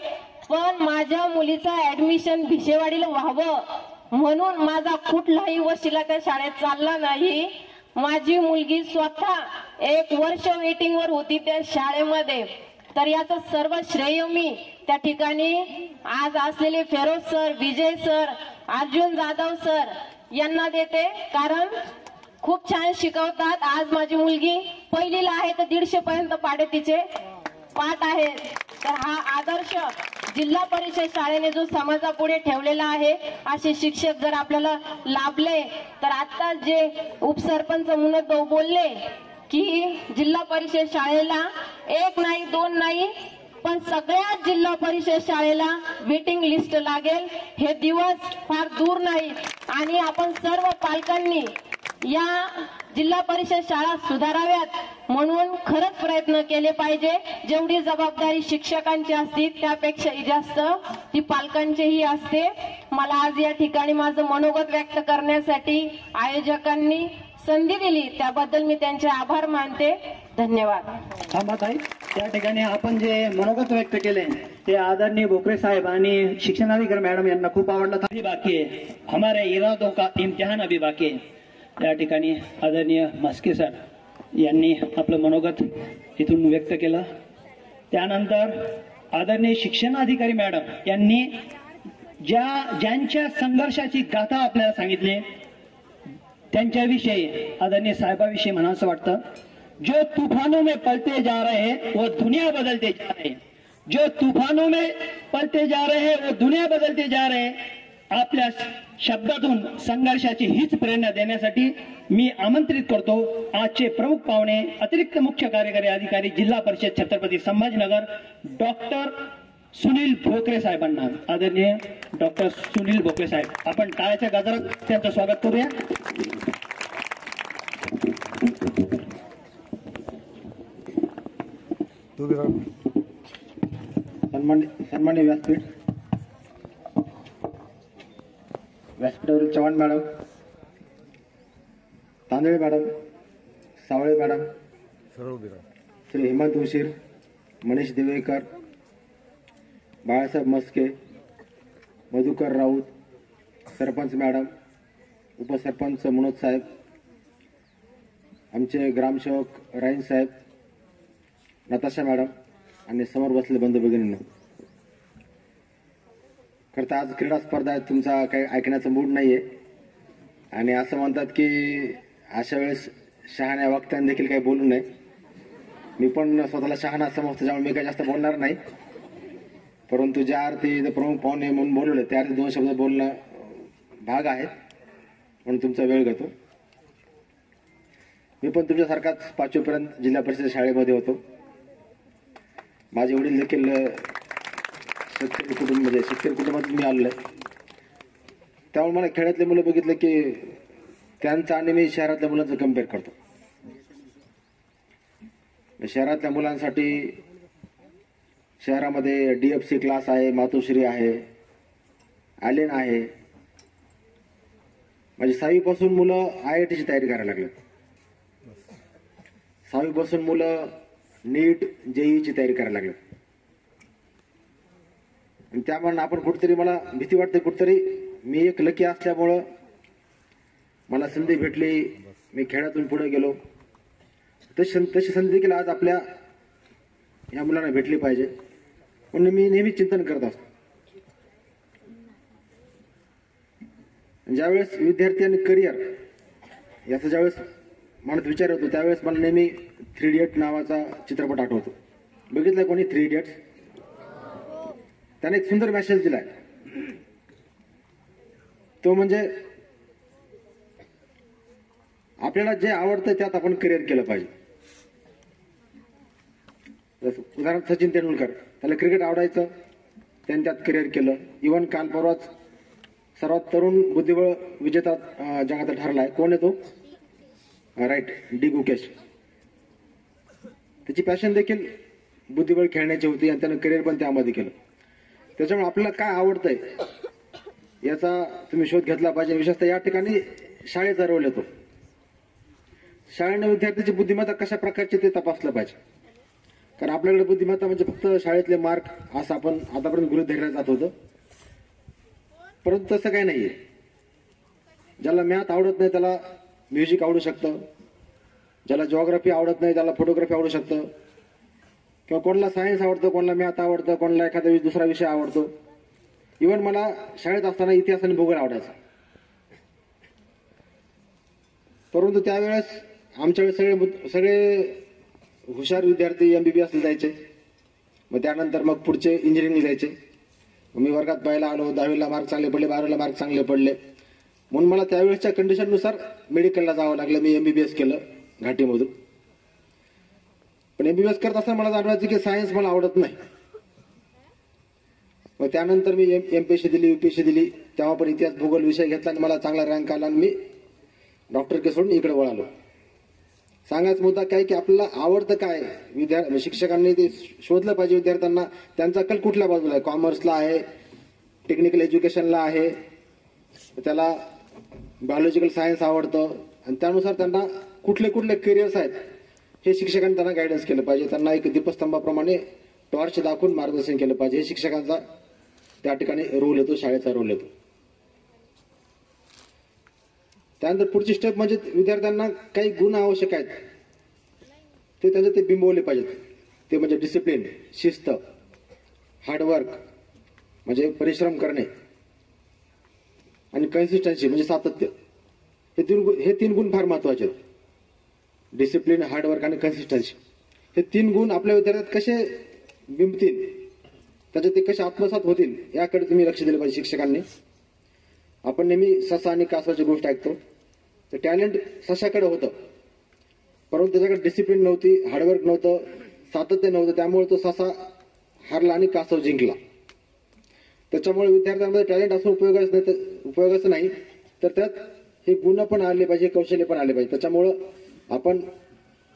F: पण माझ्या मुलीचं ऍडमिशन भिशेवाडीला व्हावं म्हणून माझा कुठलाही वशिला त्या शाळेत चालला नाही. माझी मुलगी स्वतः 1 वर्ष वेटिंगवर होती त्या शाळेमध्ये. तर याचं सर्व श्रेय मी त्या ठिकाणी आज असलेले फेरोज सर, विजय सर, अर्जुन जाधव सर यांना देते, कारण खूप छान शिकवतात. आज माझी मुलगी पहिलीला आहे तर 150 पर्यंत पाढे तिचे पाठ आहेत. तर हा आदर्श जिल्हा परिषद शाळेने जो समाजापुढे ठेवलेला आहे, असे शिक्षक जर आपल्याला लाभले तर आता जे उपसरपंच म्हणून बोलले की जिल्हा परिषद शाळेला 1 नाही 2 नाही पण सगळ्याच जिल्हा परिषद शाळेला वेटिंग लिस्ट लागेल, हे दिवस फार दूर नाही. आणि आपण सर्व पालकांनी या जिल्हा परिषद शाळा सुधाराव्यात म्हणून खरंच प्रयत्न केले पाहिजे. जेवढी जबाबदारी शिक्षकांची असते त्यापेक्षाही जास्त ती पालकांचीही असते. मला आज या ठिकाणी माझं मनोगत व्यक्त करण्यासाठी आयोजकांनी संधी दिली, त्याबद्दल मी त्यांचे आभार मानते. धन्यवाद.
A: थांबा ताई, त्या ठिकाणी आपण जे मनोगत व्यक्त केले ते आदरणीय भोकरे साहेब आणि शिक्षणाधिकारी मॅडम यांना खूप आवडलं. अभी बाकी है, हमारे इरादों का इम्तिहान अभी बाकी है. त्या ठिकाणी आदरणीय म्हस्के सर यांनी आपलं मनोगत इथून व्यक्त केलं. त्यानंतर आदरणीय शिक्षणाधिकारी मॅडम यांनी ज्यांच्या संघर्षाची गाथा आपल्याला सांगितली त्यांच्याविषयी आदरणीय साहेबाविषयी म्हणावंसं वाटतं. जो तूफानों में पलते जा रहे हैं वो दुनिया बदलते जा रहे हैं. जो तूफानों में पलते जा रहे हैं वो दुनिया बदलते जा रहे हैं. आपल्या शब्दातून संघर्षाची हीच प्रेरणा देण्यासाठी मी आमंत्रित करतो आजचे प्रमुख पाहुणे अतिरिक्त मुख्य कार्यकारी अधिकारी जिल्हा परिषद छत्रपती संभाजीनगर डॉक्टर सुनील भोकरे साहेबांना. आदरणीय डॉक्टर सुनील भोकरे साहेब, आपण टाळ्याच्या गजरात त्यांचं स्वागत करूया. सन्मान्य व्यासपीठावरील चव्हाण मॅडम, तांदळे मॅडम, सावळे मॅडम, श्री हेमंत उशीर, मनीष दिवेकर, बाळासाहेब मस्के, मधुकर राऊत, सरपंच मॅडम, उपसरपंच मनोज साहेब, आमचे ग्रामसेवक राईन साहेब, नताशा मॅडम आणि समोर बसले बंधू भगिनींनो. खरं तर आज क्रीडा स्पर्धा आहे, तुमचा काही ऐकण्याचा मूड नाहीये आणि असं म्हणतात की अशा वेळेस शहाण्या वक्त्यांनी देखील काही बोलू नये. मी पण स्वतःला शहाणा समजतो, त्यामुळे मी काही जास्त बोलणार नाही. परंतु ज्या अर्थी प्रमुख पाहुणे म्हणून बोलवले त्या अर्थी 2 शब्द बोलणं भाग आहे म्हणून तुमचा वेळ घेतो. मी पण तुमच्यासारखाच 5वी पर्यंत जिल्हा परिषद शाळेमध्ये होतो. माझे वडील देखील शेतकरी कुटुंबातून मी आलेलो आहे. त्यामुळे मला खेड्यातले मुलं बघितलं की त्यांचं आणि मी शहरातल्या मुलांचं कम्पेअर करतो. शहरातल्या मुलांसाठी शहरामध्ये DFC क्लास आहे, मातोश्री आहे, आलेन आहे. म्हणजे 6वी पासून मुलं IIT ची तयारी करायला लागलेत. 6वी पासून मुलं नीट JEE ची तयारी करायला लागलेत. आणि त्यामुळे आपण कुठेतरी मला भीती वाटते, कुठेतरी मी एक लकी असल्यामुळं मला संधी भेटली, मी खेळातून पुढे गेलो. तशी संधी देखील आज आपल्या या मुलांना भेटली पाहिजे म्हणून मी नेहमी चिंतन करत असतो. ज्यावेळेस विद्यार्थी आणि करिअर याचा ज्यावेळेस मनात विचार होतो त्यावेळेस मला नेहमी 3 इडियट नावाचा चित्रपट आठवतो. बघितलाय कोणी 3 इडियट्स? त्याने एक सुंदर मेसेज दिलाय. तो म्हणजे आपल्याला जे आवडतं त्यात आपण करिअर केलं पाहिजे. उदाहरण सचिन तेंडुलकर, त्याला क्रिकेट आवडायचं, त्याने त्यात करिअर केलं. इव्हन काल परवाच सर्वात तरुण बुद्धिबळ विजेता जगात ठरलाय. कोण आहे तो? Right, D Gukesh. त्याची पॅशन देखील
G: बुद्धिबळ खेळण्याची होती आणि त्यानं करिअर पण त्यामध्ये केलं. त्याच्यामुळे आपल्याला काय आवडतंय याचा तुम्ही शोध घेतला पाहिजे. विशेषतः या ठिकाणी शाळेचा रोल येतो. शाळेने विद्यार्थ्याची बुद्धिमत्ता कशा प्रकारची ते तपासलं पाहिजे. कारण आपल्याकडे बुद्धिमत्ता म्हणजे फक्त शाळेतले मार्क असं आपण आतापर्यंत गृहीत धरलं जात होतं, परंतु तसं काही नाहीये. ज्याला मॅथ आवडत नाही त्याला म्युझिक आवडू शकतं, ज्याला जिओग्राफी आवडत नाही त्याला फोटोग्राफी आवडू शकतं, किंवा कोणाला सायन्स आवडतं, कोणाला मॅथ आवडतं, कोणाला एखादा दुसरा विषय आवडतो. इव्हन मला शाळेत असताना इतिहास आणि भूगोल आवडायचा. परंतु त्यावेळेस आमच्याकडे सगळे हुशार विद्यार्थी MBBS ला जायचे, मग त्यानंतर मग पुढचे इंजिनिअरिंग जायचे. मी वर्गात पहिला आलो, 10वीला मार्क चांगले पडले, 12वीला मार्क चांगले पडले, म्हणून मला त्यावेळेसच्या कंडिशननुसार मेडिकलला जावं लागलं. मी MBBS केलं घाटीमधून. पण MBBS करत असताना मला जाणवायचं की सायन्स मला आवडत नाही. मग त्यानंतर मी MPSC दिली, UPSC दिली, तेव्हा पण इतिहास भूगोल विषय घेतला आणि मला चांगला रँक आला आणि मी डॉक्टर सोडून इकडे वळालो. सांगायचा मुद्दा काय की आपल्याला आवडतं काय, शिक्षकांनी ते शोधलं पाहिजे. विद्यार्थ्यांना त्यांचा कल कुठल्या बाजूला आहे, कॉमर्सला आहे, टेक्निकल एज्युकेशनला आहे, त्याला बायोलॉजिकल सायन्स आवडतं, आणि त्यानुसार त्यांना कुठले कुठले करिअर्स आहेत हे शिक्षकांनी त्यांना गायडन्स केलं पाहिजे. त्यांना एक दीपस्तंभाप्रमाणे टॉर्च दाखवून मार्गदर्शन केलं पाहिजे. हे शिक्षकांचा त्या ठिकाणी रोल येतो, शाळेचा रोल येतो. त्यानंतर पुढची स्टेप म्हणजे विद्यार्थ्यांना काही गुण आवश्यक आहेत ते त्यांचे ते बिंबवले पाहिजेत. ते म्हणजे डिसिप्लिन, शिस्त, हार्डवर्क म्हणजे परिश्रम करणे, आणि कन्सिस्टन्सी म्हणजे सातत्य. हे तीन गुण फार महत्वाचे आहेत. डिसिप्लिन, हार्डवर्क आणि कन्सिस्टन्सी हे 3 गुण आपल्या विद्यार्थ्यात कसे बिंबतील, त्याचे ते कसे आत्मसात होतील याकडे तुम्ही लक्ष दिलं पाहिजे शिक्षकांनी. आपण नेहमी ससा आणि कासवाची गोष्ट ऐकतो. तर टॅलेंट सशाकडे होतं, परंतु त्याच्याकडे डिसिप्लिन नव्हती, हार्डवर्क नव्हतं, सातत्य नव्हतं, त्यामुळे तो ससा हारला आणि कासव जिंकला. त्याच्यामुळे विद्यार्थ्यांमध्ये टॅलेंट असं उपयोगाचं नाही, तर त्यात हे गुण पण आले पाहिजे, कौशल्य पण आले पाहिजे. त्याच्यामुळं आपण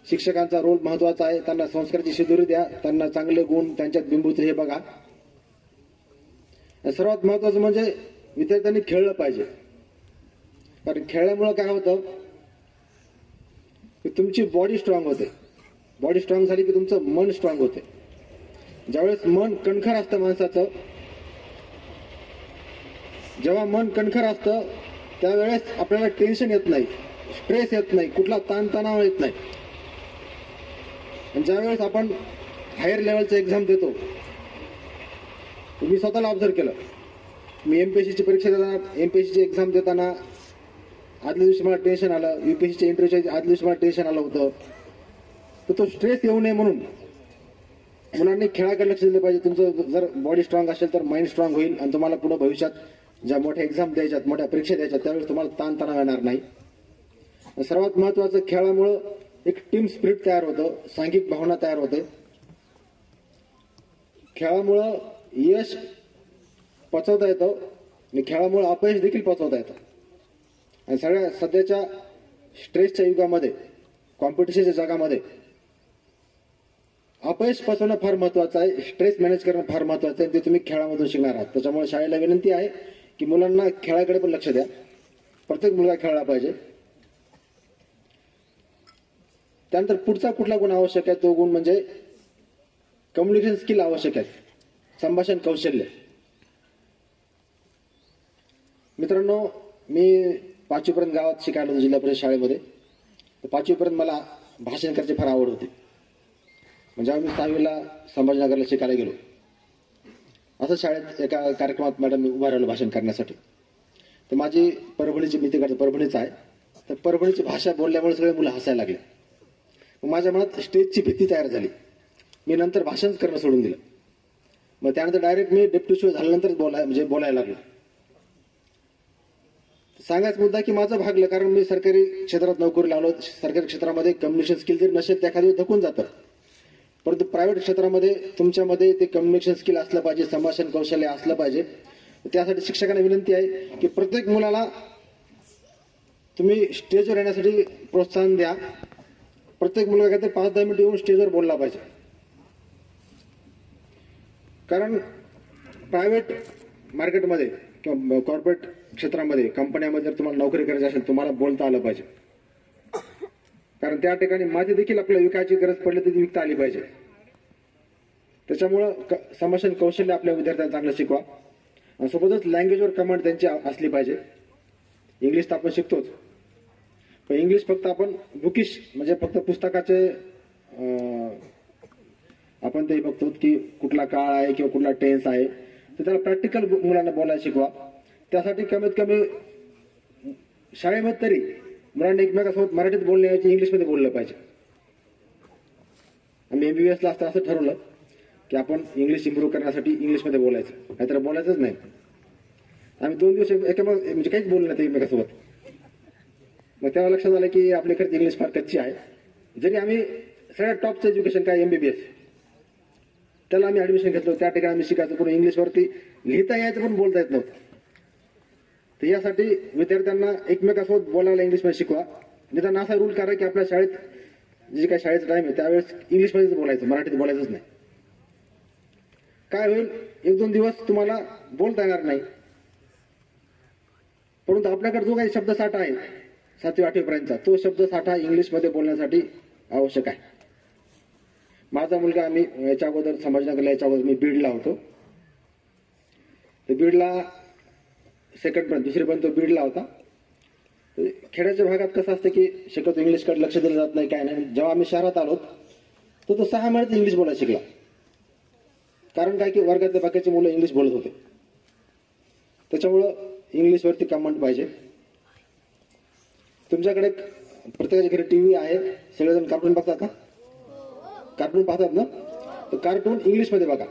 G: शिक्षकांचा रोल महत्वाचा आहे. त्यांना संस्काराची शिदोरी द्या, त्यांना चांगले गुण त्यांच्यात बिंबवतील हे बघा. सर्वात महत्वाचं म्हणजे विद्यार्थ्यांनी खेळलं पाहिजे. कारण खेळल्यामुळे काय होतं की तुमची बॉडी स्ट्रॉंग होते. बॉडी स्ट्रॉंग झाली की तुमचं मन स्ट्रॉंग होते. ज्यावेळेस मन कणखर असतं माणसाचं, जेव्हा मन कणखर असतं त्यावेळेस आपल्याला टेन्शन येत नाही, स्ट्रेस येत नाही, कुठला ताणतणाव येत नाही. आणि ज्यावेळेस आपण हायर लेवलचं एक्झाम देतो, मी स्वतःला ऑब्झर्व केलं. मी MPSCची परीक्षा देताना, MPSCची एक्झाम देताना आदल्या दिवशी मला टेन्शन आलं, UPSCच्या इंटरव्ह्यूच्या आदल्या दिवशी मला टेन्शन आलं होतं. तर तो स्ट्रेस येऊ नये म्हणून मुलांनी खेळाकडे लक्ष दिलं पाहिजे. तुमचं जर बॉडी स्ट्रॉंग असेल तर माइंड स्ट्रॉंग होईल आणि तुम्हाला पुढे भविष्यात ज्या मोठ्या एक्झाम द्यायच्यात, मोठ्या परीक्षा द्यायच्यात, त्यावेळेस तुम्हाला ताणतणाव येणार नाही. सर्वात महत्वाचं खेळामुळं एक टीम स्पिरिट तयार होतं, सांघिक भावना तयार होते. खेळामुळं यश पचवता येतं आणि खेळामुळे अपयश देखील पचवता येतं. आणि सगळ्या सध्याच्या स्ट्रेसच्या युगामध्ये, कॉम्पिटिशनच्या जगामध्ये अपयश पचवणं फार महत्वाचं आहे, स्ट्रेस मॅनेज करणं फार महत्वाचं आहे. ते तुम्ही खेळामधून शिकणार आहात. त्याच्यामुळे शाळेला विनंती आहे की मुलांना खेळाकडे पण लक्ष द्या. प्रत्येक मुलगा खेळला पाहिजे. त्यानंतर पुढचा कुठला गुण आवश्यक आहे, तो गुण म्हणजे कम्युनिकेशन स्किल आवश्यक आहे, संभाषण कौशल्य. मित्रांनो, मी 5वी पर्यंत गावात शिकायला होतो, जिल्हा परिषद शाळेमध्ये. तर 5वी पर्यंत मला भाषण करायची फार आवड होती. म्हणजे मी 6वीला संभाजीनगरला शिकायला गेलो. असं शाळेत एका कार्यक्रमात मॅडम मी उभा राहिलो भाषण करण्यासाठी. तर माझी परभणीची, मी तिकडचं परभणीचं आहे, तर परभणीची भाषा बोलल्यामुळे सगळे मुलं हसायला लागले. माझ्या मनात स्टेजची भीती तयार झाली. मी नंतर भाषण करणं सोडून दिलं. मग त्यानंतर डायरेक्ट मी डेप्युटी शो झाल्यानंतर बोलायला लागलो. सांगायचा मुद्दा की माझं भागलं, कारण मी सरकारी क्षेत्रात नोकरी लावलो. सरकारी क्षेत्रामध्ये कम्युनिकेशन स्किल जर नसेल तर एखाद्या धकून जातं, परंतु प्रायव्हेट क्षेत्रामध्ये तुमच्यामध्ये ते कम्युनिकेशन स्किल असलं पाहिजे, संभाषण कौशल्य असलं पाहिजे. त्यासाठी शिक्षकांना विनंती आहे की प्रत्येक मुलाला तुम्ही स्टेजवर येण्यासाठी प्रोत्साहन द्या. प्रत्येक मुलगा काहीतरी 5-10 मिनिट येऊन स्टेजवर बोलला पाहिजे. कारण प्रायव्हेट मार्केटमध्ये किंवा कॉर्पोरेट क्षेत्रामध्ये कंपन्यामध्ये जर तुम्हाला नोकरी करायची असेल तुम्हाला बोलता आलं पाहिजे, कारण त्या ठिकाणी माती देखील आपल्याला विकायची गरज पडली तर ती विकता आली पाहिजे. त्याच्यामुळं संभाषण कौशल्य आपल्या विद्यार्थ्यांना चांगलं शिकवा आणि सोबतच लँग्वेजवर कमांड त्यांची असली पाहिजे. इंग्लिश तर आपण शिकतोच, पण इंग्लिश फक्त आपण बुकिश म्हणजे फक्त पुस्तकाचे आपण ते बघतो की कुठला काळ आहे किंवा कुठला टेन्स आहे, तर त्याला प्रॅक्टिकल मुलांना बोलायला शिकवा. त्यासाठी कमीत कमी शाळेमध्ये तरी मुलांना एकमेकांसोबत मराठीत बोलण्याऐवजी इंग्लिशमध्ये बोललं पाहिजे. आम्ही MBBS ला असं ठरवलं की आपण इंग्लिश इम्प्रूव्ह करण्यासाठी इंग्लिशमध्ये बोलायचं, नाहीतर बोलायचंच नाही. आम्ही 2 दिवस म्हणजे काहीच बोललो नाही एकमेकांसोबत. मग तेव्हा लक्षात आलं की आपली खरंच इंग्लिश फार कच्ची आहे. जरी आम्ही सगळ्यात टॉपचं एज्युकेशन काय MBBS त्याला आम्ही ऍडमिशन घेतलं, त्या ठिकाणी आम्ही शिकायचं, पण इंग्लिशवरती लिहिता यायचं पण बोलता येत नव्हतं. तर यासाठी विद्यार्थ्यांना एकमेकांसोबत बोलायला इंग्लिशमध्ये शिकवा. निदान असा रूल करा की आपल्या शाळेत जे काही शाळेचा टाइम आहे त्यावेळेस इंग्लिशमध्येच बोलायचं, मराठीत बोलायचंच नाही. काय होईल, 1-2 दिवस तुम्हाला बोलता येणार नाही, परंतु आपल्याकडे जो काही शब्दसाठा आहे 7वी-8वी पर्यंतचा तो शब्दसाठा इंग्लिशमध्ये बोलण्यासाठी आवश्यक आहे. माझा मुलगा आम्ही याच्या अगोदर संभाजीनगरला याच्या अगोदर मी बीडला होतो, तर बीडला सेकंडपर्यंत 2रीपर्यंत तो बीडला होता. खेड्याच्या भागात कसं असतं की शक्यतो इंग्लिशकडे लक्ष दिलं जात नाही, काय नाही. जेव्हा आम्ही शहरात आलो तर तो 6 महिन्यात इंग्लिश बोलायला शिकला. कारण काय की वर्गातल्या बाकीचे मुलं इंग्लिश बोलत होते. त्याच्यामुळं इंग्लिशवरती कमांड पाहिजे. तुमच्याकडे प्रत्येकाच्या घरी TV आहे, सगळेजण कार्टून बघतात का? कार्टून पाहतात ना? तर कार्टून इंग्लिशमध्ये बघा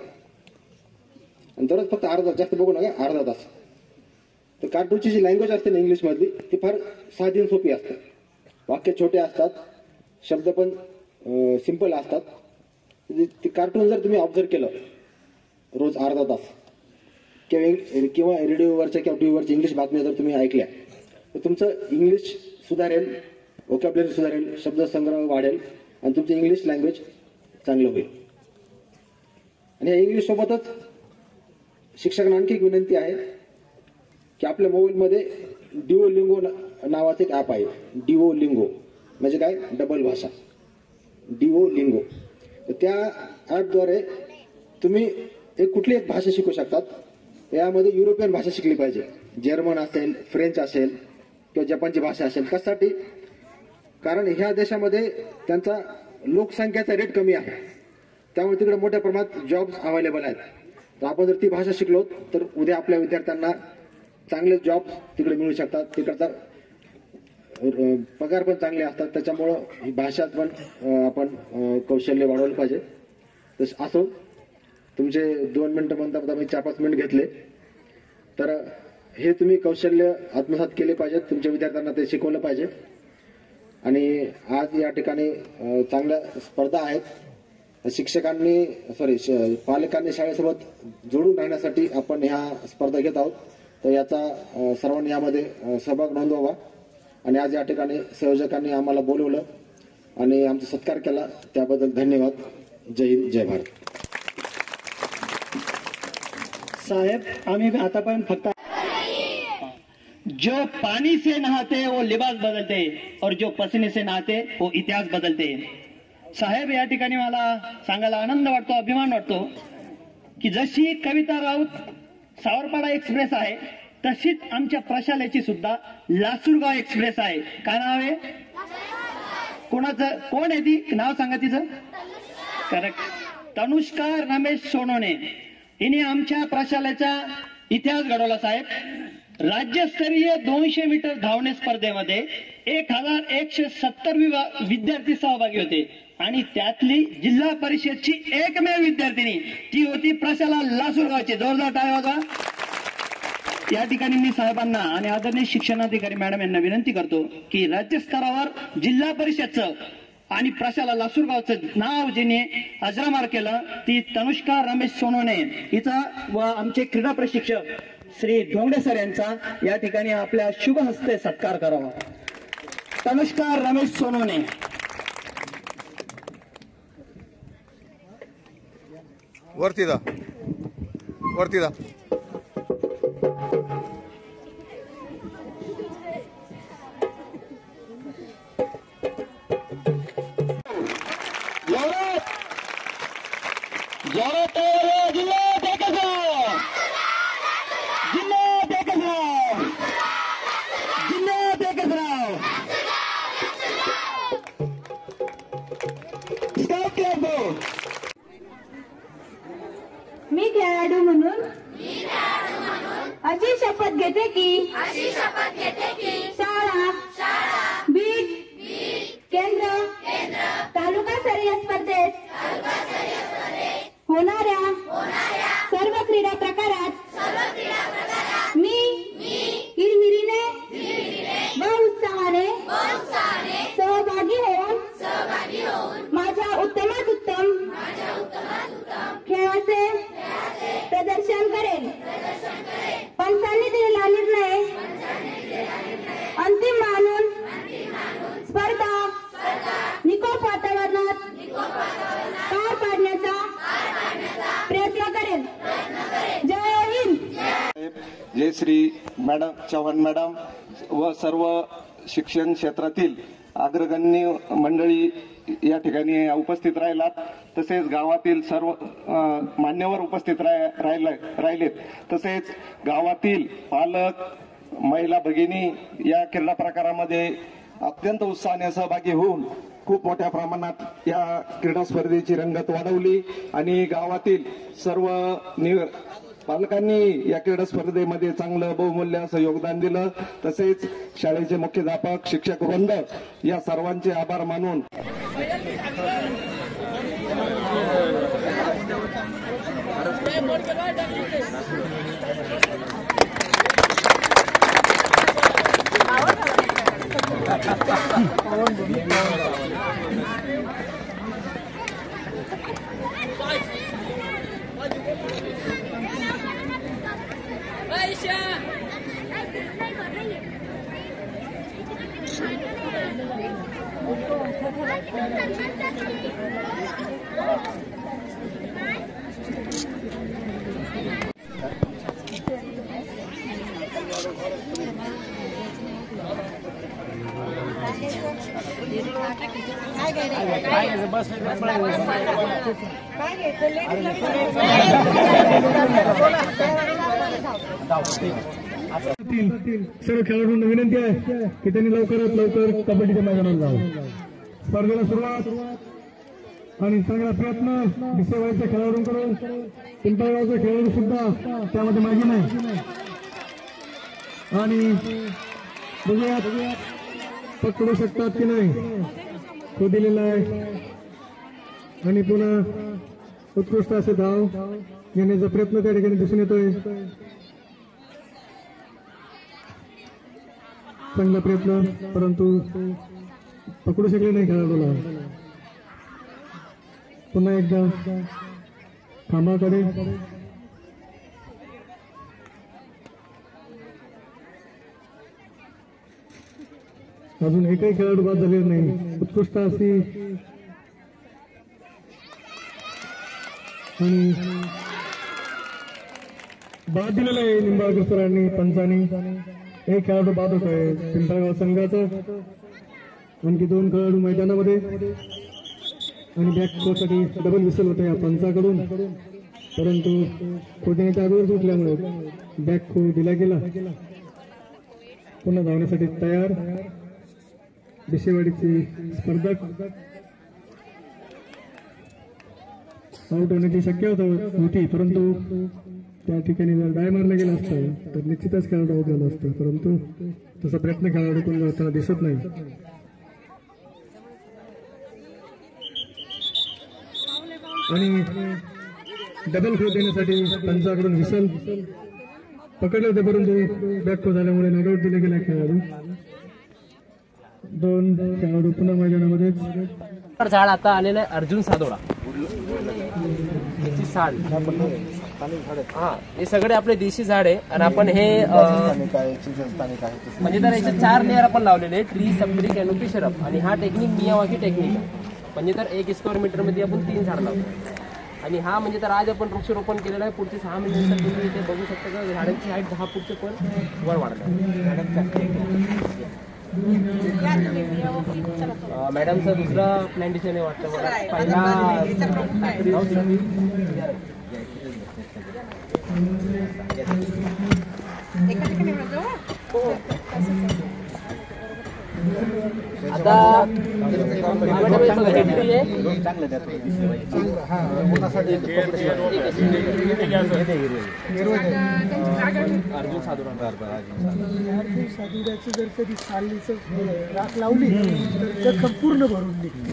G: आणि दररोज फक्त अर्धा तास, जास्त बघू नका, अर्धा तास. तर कार्टूनची जी लँग्वेज असते ना इंग्लिशमधली ती फार साधी आणि सोपी असते. वाक्य छोटे असतात, शब्द पण सिंपल असतात. ते कार्टून जर तुम्ही ऑब्झर्व केलं रोज अर्धा तास किंवा रेडिओवरच्या किंवा टीव्हीवरच्या इंग्लिश बातम्या जर तुम्ही ऐकल्या तर तुमचं इंग्लिश सुधारेल, व्होकॅब्युलरी सुधारेल, शब्दसंग्रह वाढेल आणि तुमचं इंग्लिश लँग्वेज चांगलं होईल. आणि या इंग्लिश सोबतच शिक्षकांना आणखी एक विनंती आहे की आपल्या मोबाईलमध्ये डिओलिंगो नावाचं एक ॲप आहे. डिओलिंगो म्हणजे काय, डबल भाषा, डिओलिंगो. तर त्या ॲपद्वारे तुम्ही कुठली एक भाषा शिकू शकतात. यामध्ये युरोपियन भाषा शिकली पाहिजे, जर्मन असेल, फ्रेंच असेल किंवा जपानची भाषा असेल. कशासाठी? कारण ह्या देशामध्ये त्यांचा लोकसंख्येचा रेट कमी आहे, त्यामुळे तिकडे मोठ्या प्रमाणात जॉब्स अवेलेबल आहेत. तर आपण जर ती भाषा शिकलो तर उद्या आपल्या विद्यार्थ्यांना चांगले जॉब तिकडे मिळू शकतात. तिकडचा पगार पण चांगले असतात. त्याच्यामुळं ही भाषा पण आपण कौशल्य वाढवलं पाहिजे. तसं असो, तुमचे 2 मिनिटं म्हणता मी 4-5 मिनिट घेतले, तर हे तुम्ही कौशल्य आत्मसात केले पाहिजेत. तुमच्या विद्यार्थ्यांना ते शिकवलं पाहिजे. आणि आज या ठिकाणी चांगल्या स्पर्धा आहेत. पालकांनी शाळेसोबत जोडून राहण्यासाठी आपण ह्या स्पर्धा घेत आहोत. तर याचा सर्वांनी यामध्ये सहभाग नोंदवावा. आणि आज या ठिकाणी संयोजकांनी आम्हाला बोलवलं आणि आमचा सत्कार केला, त्याबद्दल धन्यवाद. जय हिंद, जय भारत.
A: साहेब, आम्ही आतापर्यंत फक्त जो पानी से नहाते वो लिबास बदलते और जो पसीने से नहाते वो इतिहास बदलते. साहेब, या ठिकाणी मला सांगायला आनंद वाटतो, अभिमान वाटतो की जशी कविता राऊत सावरपाडा एक्सप्रेस आहे तशीच आमच्या प्रशालेची सुद्धा लासूरगाव एक्सप्रेस आहे. काय नाव आहे? कोण आहे ती? नाव सांगा तिचं. करेक्ट, तनुष्का रमेश सोनोने. हिने आमच्या प्रशालेचा इतिहास घडवला साहेब. राज्यस्तरीय 200 मीटर धावणे स्पर्धेमध्ये 1170 विद्यार्थी सहभागी होते आणि त्यातली जिल्हा परिषदची एकमेव विद्यार्थिनी ती होती प्रशाला लासूरगावची. जोरदार टाळ्या वाजवा. या ठिकाणी मी साहेबांना आणि आदरणीय शिक्षणाधिकारी मॅडम यांना विनंती करतो की राज्यस्तरावर जिल्हा परिषदचं आणि प्रशाला लासूरगावचं नाव जिने अजरामार केलं ती तनुष्का रमेश सोनोने हिचा व आमचे क्रीडा प्रशिक्षक श्री ढोंगडे सर यांचा या ठिकाणी आपल्या शुभ हस्ते सत्कार करावा. तनुष्का रमेश सोनोने.
H: वरती जा. वरती जा.
I: मी खेळाडू म्हणून अशी शपथ घेते की शाळा बीट केंद्र तालुकास्तरीय स्पर्धेत होणाऱ्या सर्व क्रीडा प्रकारात मी हिरहिरीने व उत्साहाने सहभागी होऊन माझ्या उत्तमात उत्तम खेळाचे प्रदर्शन करेन. पंचांनी दिलेला निर्णय अंतिम मानून स्पर्धा निकोप वातावरणात पार पाडण्याचा प्रयत्न करेन. जय हिंद.
J: जय श्री मॅडम चव्हाण मॅडम व सर्व शिक्षण क्षेत्रातील अग्रगण्य मंडळी या ठिकाणी उपस्थित राहिलात. तसेच गावातील सर्व मान्यवर उपस्थित राहिलेत. तसेच गावातील पालक महिला भगिनी या क्रीडा प्रकारामध्ये अत्यंत उत्साहाने सहभागी होऊन खूप मोठ्या प्रमाणात या क्रीडा स्पर्धेची रंगत वाढवली आणि गावातील सर्व पालकांनी या क्रीडा स्पर्धेमध्ये चांगलं बहुमूल्य असं योगदान दिलं. तसेच शाळेचे मुख्याध्यापक शिक्षक वृंद या सर्वांचे आभार मानून
B: सर्व खेळाडूंना विनंती आहे की त्यांनी लवकरात लवकर कबड्डीच्या मैदानावर जावं. स्पर्धेला सुरुवात आणि चांगला प्रयत्न दिसेवाईच्या खेळाडूंकडून. पिंपळगावचे खेळाडू सुद्धा त्यामध्ये मागे नाही आणि बघूयात पकडू शकतात की नाही. तो दिलेला आहे आणि पुन्हा उत्कृष्ट असे धाव घेण्याचा प्रयत्न त्या ठिकाणी दिसून येतोय. चांगला प्रयत्न परंतु पकडू शकले नाही खेळाडूला. पुन्हा एकदा खांबाकडे अजून एकही खेळाडू बाद झालेला नाही. उत्कृष्ट अशी आणि बाद दिलेला आहे निंबाळकर सरांनी पंचांनी. एक खेळाडू बाद होत आहे पिंपळगाव संघाचा. आणखी 2 खेळाडू मैदानामध्ये आणि बॅक कोसाठी डबल विसल होते या पंचाकडून. परंतु कोर्टिनेच्या अगोदर सुटल्यामुळे बॅक खो दिला गेला. पुन्हा धावण्यासाठी तयार दिशेवाडीची स्पर्धक. आउट होण्याची शक्यता होती परंतु त्या ठिकाणी जर डाय मारला गेला असता तर निश्चितच खेळाडू आउट झाला असतं. परंतु तसा प्रयत्न खेळाडूकडून होताना दिसत नाही. आणि डबल थ्रो देण्यासाठी पंचाकडून विसल पकडले होते परंतु बॅक थ्रो झाल्यामुळे नॉट आउट दिले गेला खेळाडू. 2 खेळाडू पुन्हा मैदानामध्ये.
K: झाड आता आलेलं आहे अर्जुन सादोडा साड. हा हे सगळे आपले देशी झाड आहे आणि आपण हे म्हणजे तर याचे 4 लेअर आपण लावलेले आहे. ट्री सबट्री कॅनोपी शरप आणि हा टेक्निक मियावाकी टेक्निक आहे. म्हणजे तर 1 स्क्वेअर मीटर मध्ये आपण 3 झाड लावतो आणि हा म्हणजे तर आज आपण वृक्षारोपण केलेलं आहे. पुढचे 6 महिन्यानंतर तुम्ही इथे बघू शकता का झाडांची हाईट 10 फूटचे पण वर वाढणार. मॅडमचा दुसरा प्लॅन्टेशन आहे वाटतं मला. पहिला आता अर्जुन
B: साधुऱ्याची जर कधी सालीच राख लावली तर जखम पूर्ण भरून निघते.